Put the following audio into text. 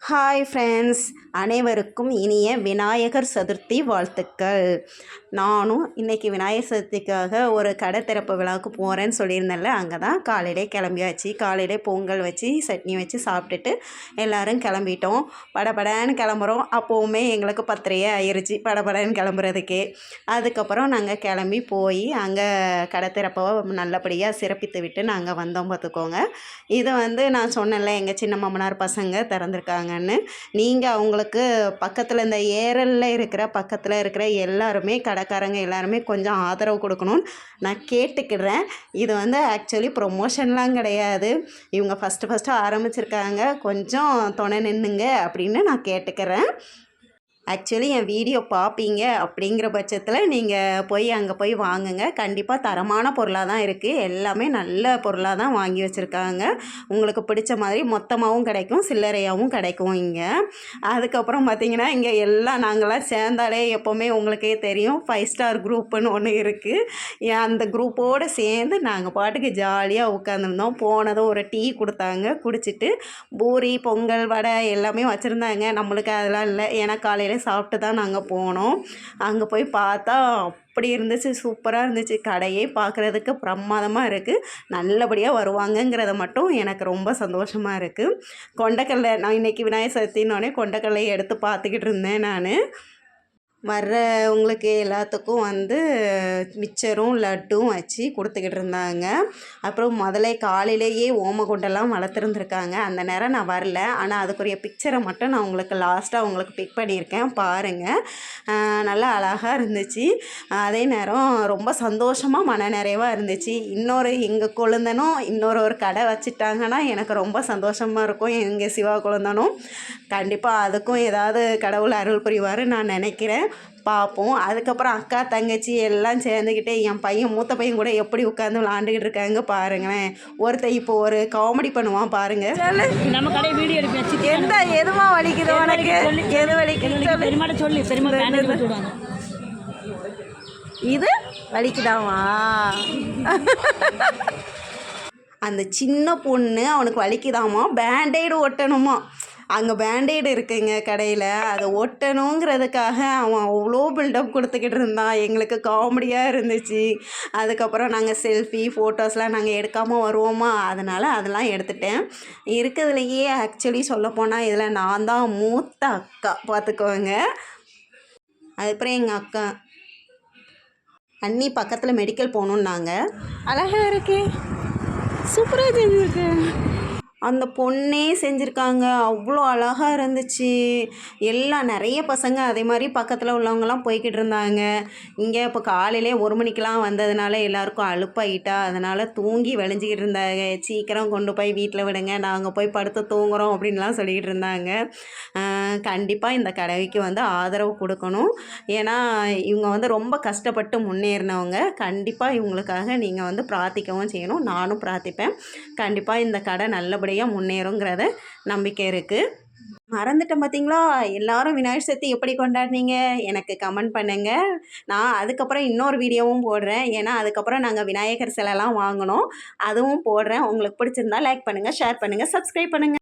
Hi friends, அனைவருக்கும் இனிய விநாயகர் சதுர்த்தி வாழ்த்துக்கள். நானும் இன்றைக்கி விநாயகர் சதுர்த்திக்காக ஒரு கடை திறப்பு விழாவுக்கு போகிறேன்னு சொல்லியிருந்தேன்ல, அங்கே தான் காலையிலே கிளம்பியாச்சு. காலையிலே பொங்கல் வச்சு சட்னி வச்சு சாப்பிட்டுட்டு எல்லோரும் கிளம்பிட்டோம். படபடன்னு கிளம்புறோம். அப்போவுமே எங்களுக்கு 10:30 ஆயிடுச்சு படபடன்னு கிளம்புறதுக்கே. அதுக்கப்புறம் நாங்கள் கிளம்பி போய் அங்கே கடை திறப்பை நல்லபடியாக சிறப்பித்து விட்டு நாங்கள் வந்தோம் பார்த்துக்கோங்க. இது நான் சொன்னேன்ல, எங்கள் சின்ன மாமனார் பசங்க திறந்துருக்காங்கன்னு. நீங்கள் அவங்களுக்கு பக்கத்தில் இந்த ஏரலில் இருக்கிற பக்கத்தில் இருக்கிற எல்லாருமே கடைக்காரங்க எல்லாருமே கொஞ்சம் ஆதரவு கொடுக்கணும்னு நான் கேட்டுக்கிறேன். இது ஆக்சுவலி ப்ரொமோஷன்லாம் கிடையாது. இவங்க ஃபஸ்ட்டு ஆரம்பிச்சிருக்காங்க, கொஞ்சம் துணை நின்னுங்க அப்படின்னு நான் கேட்டுக்கிறேன். ஆக்சுவலி என் வீடியோ பார்ப்பீங்க அப்படிங்கிற பட்சத்தில் நீங்கள் அங்கே போய் வாங்குங்க. கண்டிப்பாக தரமான பொருளாக தான் இருக்குது. எல்லாமே நல்ல பொருளாக தான் வாங்கி வச்சுருக்காங்க. உங்களுக்கு பிடிச்ச மாதிரி மொத்தமாகவும் கிடைக்கும், சில்லறையாகவும் கிடைக்கும் இங்கே. அதுக்கப்புறம் பார்த்திங்கன்னா இங்கே எல்லாம் நாங்களாம் சேர்ந்தாலே எப்போவுமே உங்களுக்கே தெரியும் 5 ஸ்டார் குரூப்புன்னு ஒன்று இருக்குது. அந்த குரூப்போடு சேர்ந்து நாங்கள் பாட்டுக்கு ஜாலியாக உட்காந்துருந்தோம். போனதும் ஒரு டீ கொடுத்தாங்க, குடிச்சிட்டு பூரி பொங்கல் வடை எல்லாமே வச்சுருந்தாங்க. நம்மளுக்கு அதெல்லாம் இல்லை, ஏன்னா காலையில் சாப்பிட்டு தான் நாங்கள் போனோம். அங்கே போய் பார்த்தா அப்படி இருந்துச்சு, சூப்பராக இருந்துச்சு. கடையே பார்க்குறதுக்கு பிரமாதமாக இருக்குது. நல்லபடியாக வருவாங்கங்கிறத மட்டும் எனக்கு ரொம்ப சந்தோஷமாக இருக்குது. கொண்டக்கடலை நான் இன்றைக்கி விநாயகர் சதுர்த்தினோடனே கொண்டக்கடலையை எடுத்து பார்த்துக்கிட்டு இருந்தேன். நான் வர்றவங்களுக்கு எல்லாத்துக்கும் மிச்சரும் லட்டும் வச்சு கொடுத்துக்கிட்டு இருந்தாங்க. அப்புறம் முதல்ல காலையிலேயே ஓமகுண்டெல்லாம் வளர்த்துருந்துருக்காங்க. அந்த நேரம் நான் வரல, ஆனால் அதுக்குரிய பிக்சரை மட்டும் நான் உங்களுக்கு லாஸ்ட்டாக உங்களுக்கு பிக் பண்ணியிருக்கேன், பாருங்கள். நல்லா அழகாக இருந்துச்சு. அதே நேரம் ரொம்ப சந்தோஷமாக மன நிறைவாக இருந்துச்சு. எங்கள் குழந்தனும் ஒரு கடை வச்சுட்டாங்கன்னா எனக்கு ரொம்ப சந்தோஷமாக இருக்கும். எங்கள் சிவா குழந்தனும் கண்டிப்பாக அதுக்கும் ஏதாவது கடவுள் அருள் புரிவார் நான் நினைக்கிறேன். பார்ப்போம். அதுக்கப்புறம் அக்கா தங்கச்சி எல்லாம் சேர்ந்துக்கிட்டே என் பையன் மூத்த பையன் கூட எப்படி உட்காந்து விளாண்டுக்கிட்டு இருக்காங்க பாருங்களேன். ஒருத்தன் இப்போ ஒரு காமெடி பண்ணுவான் பாருங்க. நம்ம கடை வீடியோ எடுத்து எதுமா வலிக்குது உனக்கு? எது வலிக்குது சொல்லி இது வலிக்குதாமா? அந்த சின்ன பொண்ணு அவனுக்கு வலிக்குதாமா, பேண்டேடு ஒட்டணுமா. அங்கே பேண்டேடு இருக்குங்க கடையில், அதை ஒட்டணுங்கிறதுக்காக அவன் அவ்வளோ பில்டப் கொடுத்துக்கிட்டு இருந்தான். எங்களுக்கு காமெடியாக இருந்துச்சு. அதுக்கப்புறம் நாங்கள் செல்ஃபி ஃபோட்டோஸ்லாம் நாங்கள் எடுக்காமல் வருவோமா, அதெல்லாம் எடுத்துட்டேன். இருக்கிறதுலையே ஆக்சுவலி சொல்லப்போனால் இதில் நான் தான் மூத்த அக்கா, பார்த்துக்கோங்க. அதுக்கப்புறம் எங்கள் அக்கா அண்ணி பக்கத்தில் மெடிக்கல் போகணுன்னாங்க. அழகாக இருக்கே, சூப்பராக செஞ்சுருக்கு. அந்த பொண்ணே செஞ்சுருக்காங்க, அவ்வளோ அழகாக இருந்துச்சு. எல்லாம் நிறைய பசங்க அதே மாதிரி பக்கத்தில் உள்ளவங்கலாம் போய்கிட்டு இருந்தாங்க. இங்கே இப்போ காலையிலே 1 மணிக்கெலாம் வந்ததுனால எல்லாருக்கும் அலுப்பாயிட்டா, அதனால் தூங்கி விளைஞ்சிக்கிட்டு இருந்தாங்க. சீக்கிரம் கொண்டு போய் வீட்டில் விடுங்க, நாங்கள் போய் படுத்து தூங்குறோம் அப்படின்லாம் சொல்லிக்கிட்டு இருந்தாங்க. கண்டிப்பாக இந்த கடைக்கு ஆதரவு கொடுக்கணும். ஏன்னா இவங்க ரொம்ப கஷ்டப்பட்டு முன்னேறினவங்க. கண்டிப்பாக இவங்களுக்காக நீங்கள் பிரார்த்திக்கவும் செய்யணும். நானும் பிரார்த்திப்பேன். கண்டிப்பாக இந்த கடை நல்லபடியாக முன்னேறுங்கிறத நம்பிக்கை இருக்குது. மறந்துட்டேன் பார்த்தீங்களா? எல்லாரும் விநாயகர் சதுர்த்தி எப்படி கொண்டாடினீங்க எனக்கு கமெண்ட் பண்ணுங்கள். நான் அதுக்கப்புறம் இன்னொரு வீடியோவும் போடுறேன். ஏன்னா அதுக்கப்புறம் நாங்கள் விநாயகர் சிலைலாம் வாங்கினோம், அதுவும் போடுறேன். உங்களுக்கு பிடிச்சிருந்தா லைக் பண்ணுங்கள், ஷேர் பண்ணுங்கள், சப்ஸ்கிரைப் பண்ணுங்கள்.